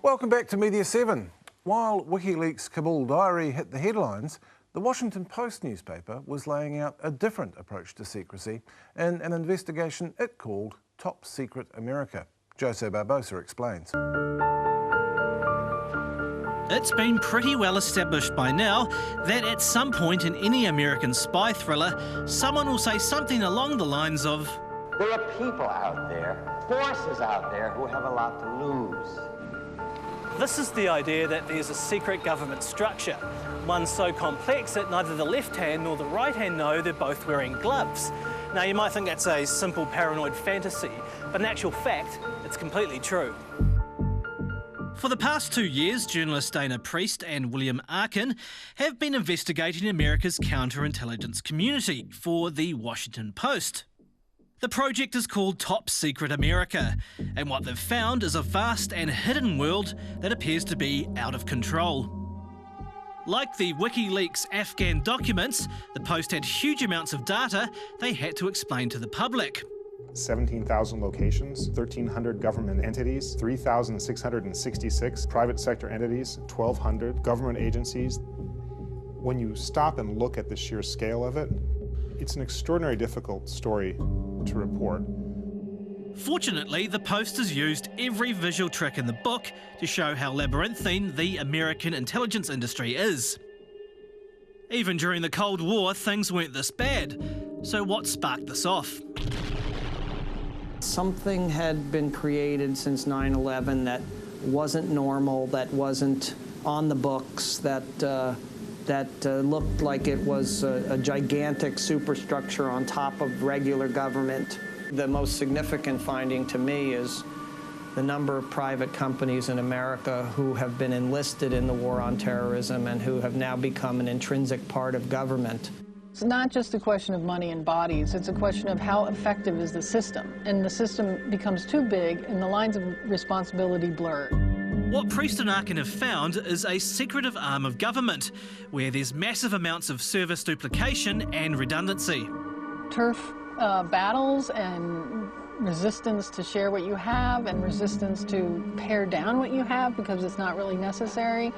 Welcome back to Media7. While Wikileaks' Kabul diary hit the headlines, the Washington Post newspaper was laying out a different approach to secrecy in an investigation it called Top Secret America. Jose Barbosa explains. It's been pretty well established by now that at some point in any American spy thriller, someone will say something along the lines of, "There are people out there, forces out there, who have a lot to lose." This is the idea that there's a secret government structure, one so complex that neither the left hand nor the right hand know they're both wearing gloves. Now, you might think that's a simple paranoid fantasy, but in actual fact, it's completely true. For the past 2 years, journalists Dana Priest and William Arkin have been investigating America's counterintelligence community for the Washington Post. The project is called Top Secret America, and what they've found is a vast and hidden world that appears to be out of control. Like the Wikileaks Afghan documents, the Post had huge amounts of data they had to explain to the public. 17,000 locations, 1,300 government entities, 3,666 private sector entities, 1,200 government agencies. When you stop and look at the sheer scale of it, it's an extraordinarily difficult story to report. Fortunately, the Post has used every visual trick in the book to show how labyrinthine the American intelligence industry is. Even during the Cold War, things weren't this bad. So what sparked this off? Something had been created since 9/11 that wasn't normal, that wasn't on the books, that looked like it was a gigantic superstructure on top of regular government. The most significant finding to me is the number of private companies in America who have been enlisted in the war on terrorism and who have now become an intrinsic part of government. It's not just a question of money and bodies, it's a question of how effective is the system. And the system becomes too big and the lines of responsibility blur. What Priest and Arkin have found is a secretive arm of government, where there's massive amounts of service duplication and redundancy. Turf battles and resistance to share what you have and resistance to pare down what you have because it's not really necessary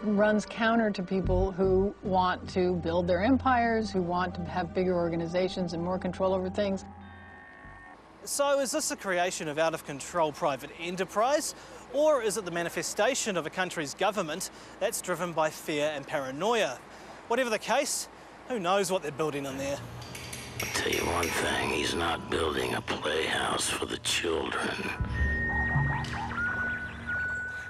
runs counter to people who want to build their empires, who want to have bigger organizations and more control over things. So is this a creation of out-of-control private enterprise, or is it the manifestation of a country's government that's driven by fear and paranoia? Whatever the case, who knows what they're building in there? I'll tell you one thing, he's not building a playhouse for the children.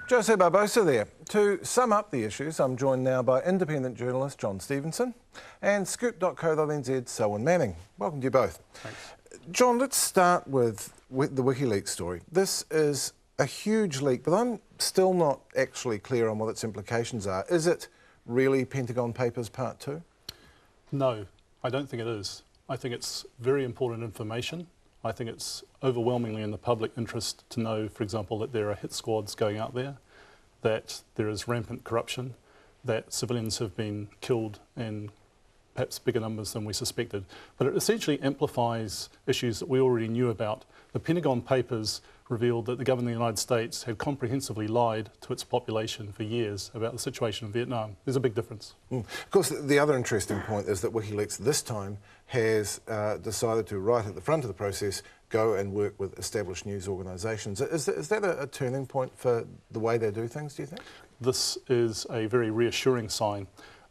Jose Barbosa there. To sum up the issues, I'm joined now by independent journalist John Stevenson and Scoop.co.nz's Selwyn Manning. Welcome to you both. Thanks. John, let's start with the WikiLeaks story. This is a huge leak, but I'm still not actually clear on what its implications are. Is it really Pentagon Papers Part 2? No, I don't think it is. I think it's very important information. I think it's overwhelmingly in the public interest to know, for example, that there are hit squads going out there, that there is rampant corruption, that civilians have been killed in perhaps bigger numbers than we suspected. But it essentially amplifies issues that we already knew about. The Pentagon Papers revealed that the government of the United States had comprehensively lied to its population for years about the situation in Vietnam. There's a big difference. Of course, the other interesting point is that WikiLeaks this time has decided to, right at the front of the process, go and work with established news organisations. Is that a turning point for the way they do things, do you think? This is a very reassuring sign.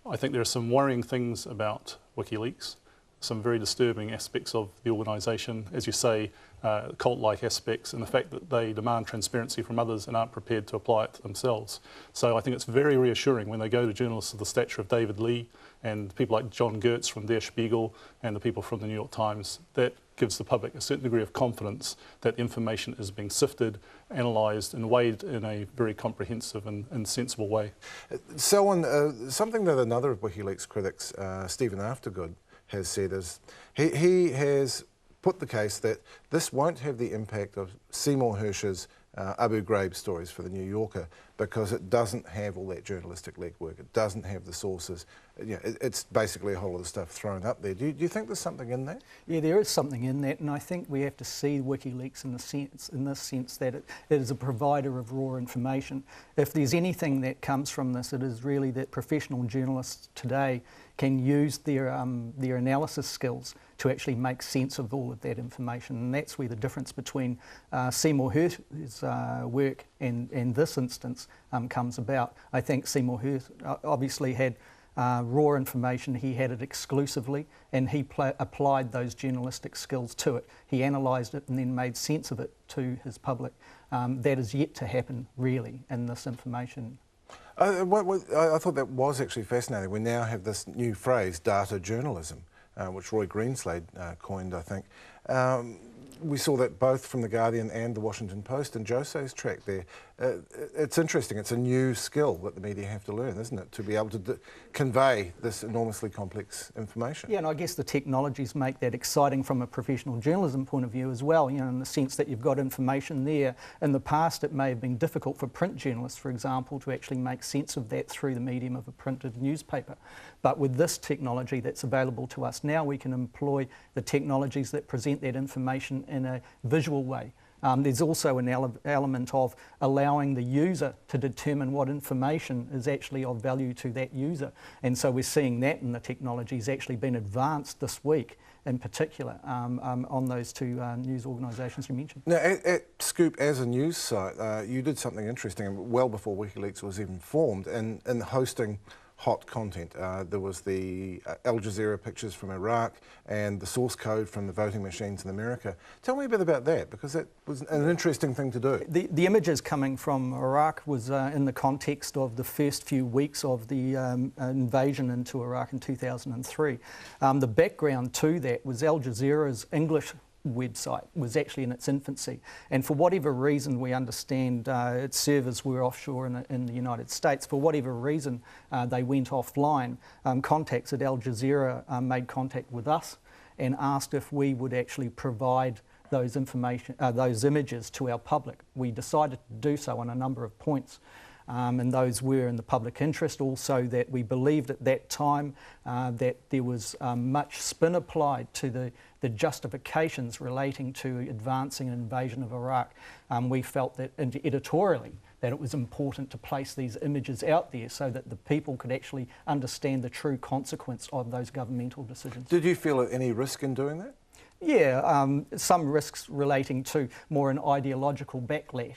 I think there are some worrying things about WikiLeaks, some very disturbing aspects of the organisation, as you say, cult-like aspects, and the fact that they demand transparency from others and aren't prepared to apply it themselves. So I think it's very reassuring when they go to journalists of the stature of David Lee and people like John Gertz from Der Spiegel and the people from the New York Times. That gives the public a certain degree of confidence that the information is being sifted, analysed and weighed in a very comprehensive and sensible way. Selwyn, something that another of WikiLeaks critics, Stephen Aftergood, has said is he has put the case that this won't have the impact of Seymour Hersh's Abu Ghraib stories for the New Yorker because it doesn't have all that journalistic legwork, it doesn't have the sources, it's basically a whole lot of stuff thrown up there. Do you think there's something in that? Yeah, there is something in that, and I think we have to see WikiLeaks in this sense that it is a provider of raw information. If there's anything that comes from this, it is really that professional journalists today can use their analysis skills to actually make sense of all of that information, and that's where the difference between Seymour Hersh's work and this instance comes about. I think Seymour Hersh obviously had raw information, he had it exclusively, and he applied those journalistic skills to it. He analysed it and then made sense of it to his public. That is yet to happen, really, in this information. I thought that was actually fascinating. We now have this new phrase, data journalism, which Roy Greenslade coined, I think. We saw that both from The Guardian and The Washington Post, and Jose's track there. It's interesting. It's a new skill that the media have to learn, isn't it, to be able to convey this enormously complex information. Yeah, and I guess the technologies make that exciting from a professional journalism point of view as well, you know, in the sense that you've got information there. In the past, it may have been difficult for print journalists, for example, to actually make sense of that through the medium of a printed newspaper. But with this technology that's available to us now, we can employ the technologies that present that information in a visual way. There's also an element of allowing the user to determine what information is actually of value to that user. And so we're seeing that in the technology's actually been advanced this week, in particular, on those two news organisations you mentioned. Now, at Scoop, as a news site, you did something interesting well before WikiLeaks was even formed in hosting hot content. There was the Al Jazeera pictures from Iraq and the source code from the voting machines in America. Tell me a bit about that, because that was an interesting thing to do. The images coming from Iraq was in the context of the first few weeks of the invasion into Iraq in 2003. The background to that was Al Jazeera's English website was actually in its infancy, and for whatever reason, we understand its servers were offshore in the United States. For whatever reason, they went offline. Contacts at Al Jazeera made contact with us and asked if we would actually provide those images to our public. We decided to do so on a number of points. And those were in the public interest, also that we believed at that time that there was much spin applied to the justifications relating to advancing an invasion of Iraq. We felt that editorially that it was important to place these images out there so that the people could actually understand the true consequence of those governmental decisions. Did you feel any risk in doing that? Yeah, some risks relating to more an ideological backlash.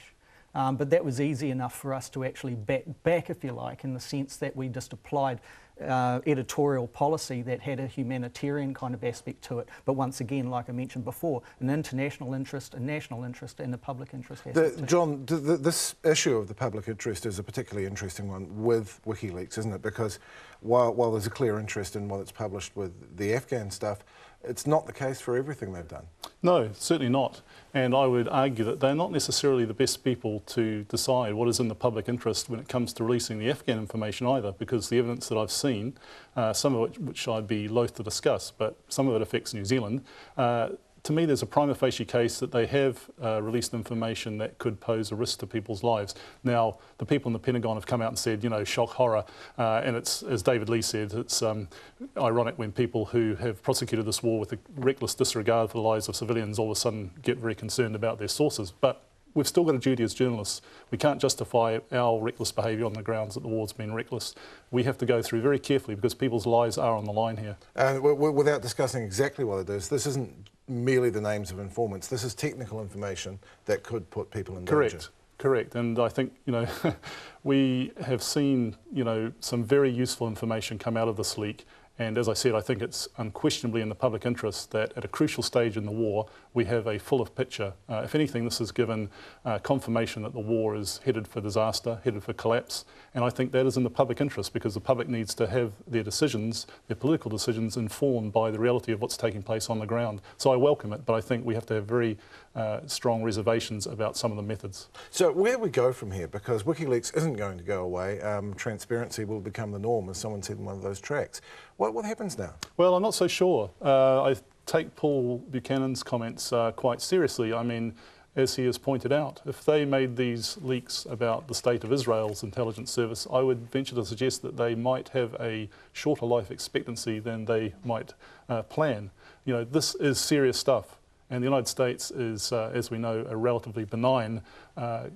But that was easy enough for us to actually back, if you like, in the sense that we just applied editorial policy that had a humanitarian kind of aspect to it. But once again, like I mentioned before, an international interest, a national interest, and a public interest aspect. John, this issue of the public interest is a particularly interesting one with WikiLeaks, isn't it? Because while there's a clear interest in what it's published with the Afghan stuff, it's not the case for everything they've done. No, certainly not. And I would argue that they're not necessarily the best people to decide what is in the public interest when it comes to releasing the Afghan information either, because the evidence that I've seen, some of which I'd be loath to discuss, but some of it affects New Zealand, to me there's a prima facie case that they have released information that could pose a risk to people's lives. Now, the people in the Pentagon have come out and said, you know, shock horror, and it's, as David Lee said, it's ironic when people who have prosecuted this war with a reckless disregard for the lives of civilians all of a sudden get very concerned about their sources. But we've still got a duty as journalists. We can't justify our reckless behaviour on the grounds that the war's been reckless. We have to go through very carefully because people's lives are on the line here. And without discussing exactly what it is, this isn't merely the names of informants. This is technical information that could put people in danger. Correct. And I think, you know, we have seen, you know, some very useful information come out of this leak. And as I said, I think it's unquestionably in the public interest that at a crucial stage in the war, we have a fuller picture. If anything, this has given confirmation that the war is headed for disaster, headed for collapse. And I think that is in the public interest because the public needs to have their decisions, their political decisions, informed by the reality of what's taking place on the ground. So I welcome it, but I think we have to have very strong reservations about some of the methods. So where do we go from here? Because WikiLeaks isn't going to go away. Transparency will become the norm, as someone said in one of those tracks. What happens now? Well, I'm not so sure. I take Paul Buchanan's comments quite seriously. I mean, as he has pointed out, if they made these leaks about the state of Israel's intelligence service, I would venture to suggest that they might have a shorter life expectancy than they might plan. You know, this is serious stuff. And the United States is, as we know, a relatively benign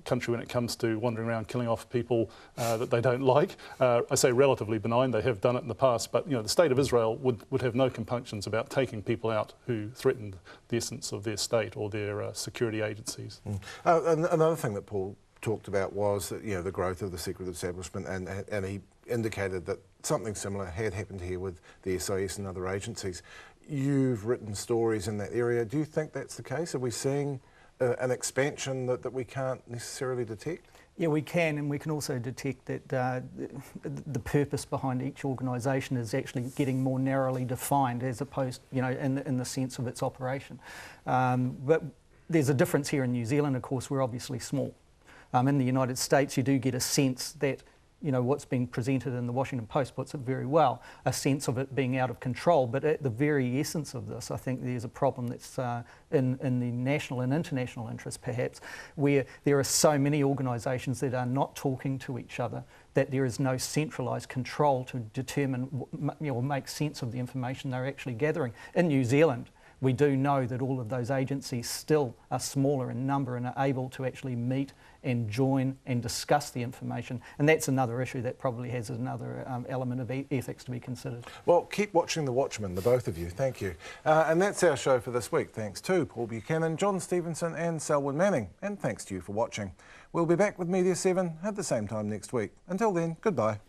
country when it comes to wandering around killing off people that they don't like. I say relatively benign, they have done it in the past, but you know, the state of Israel would have no compunctions about taking people out who threatened the essence of their state or their security agencies. And another thing that Paul talked about was that, you know, the growth of the secret establishment, and he indicated that something similar had happened here with the SIS and other agencies. You've written stories in that area. Do you think that's the case? Are we seeing an expansion that we can't necessarily detect? Yeah, we can, and we can also detect that the purpose behind each organisation is actually getting more narrowly defined, as opposed, you know, in the sense of its operation. But there's a difference here in New Zealand. Of course, we're obviously small. In the United States, you do get a sense that, you know, what's being presented in the Washington Post puts it very well, a sense of it being out of control. But at the very essence of this, I think there's a problem that's in the national and international interest, perhaps, where there are so many organisations that are not talking to each other, that there is no centralised control to determine, you know, make sense of the information they're actually gathering. In New Zealand, we do know that all of those agencies still are smaller in number and are able to actually meet and join and discuss the information. And that's another issue that probably has another element of ethics to be considered. Well, keep watching The Watchmen, the both of you. Thank you. And that's our show for this week. Thanks to Paul Buchanan, John Stevenson and Selwyn Manning. And thanks to you for watching. We'll be back with Media 7 at the same time next week. Until then, goodbye.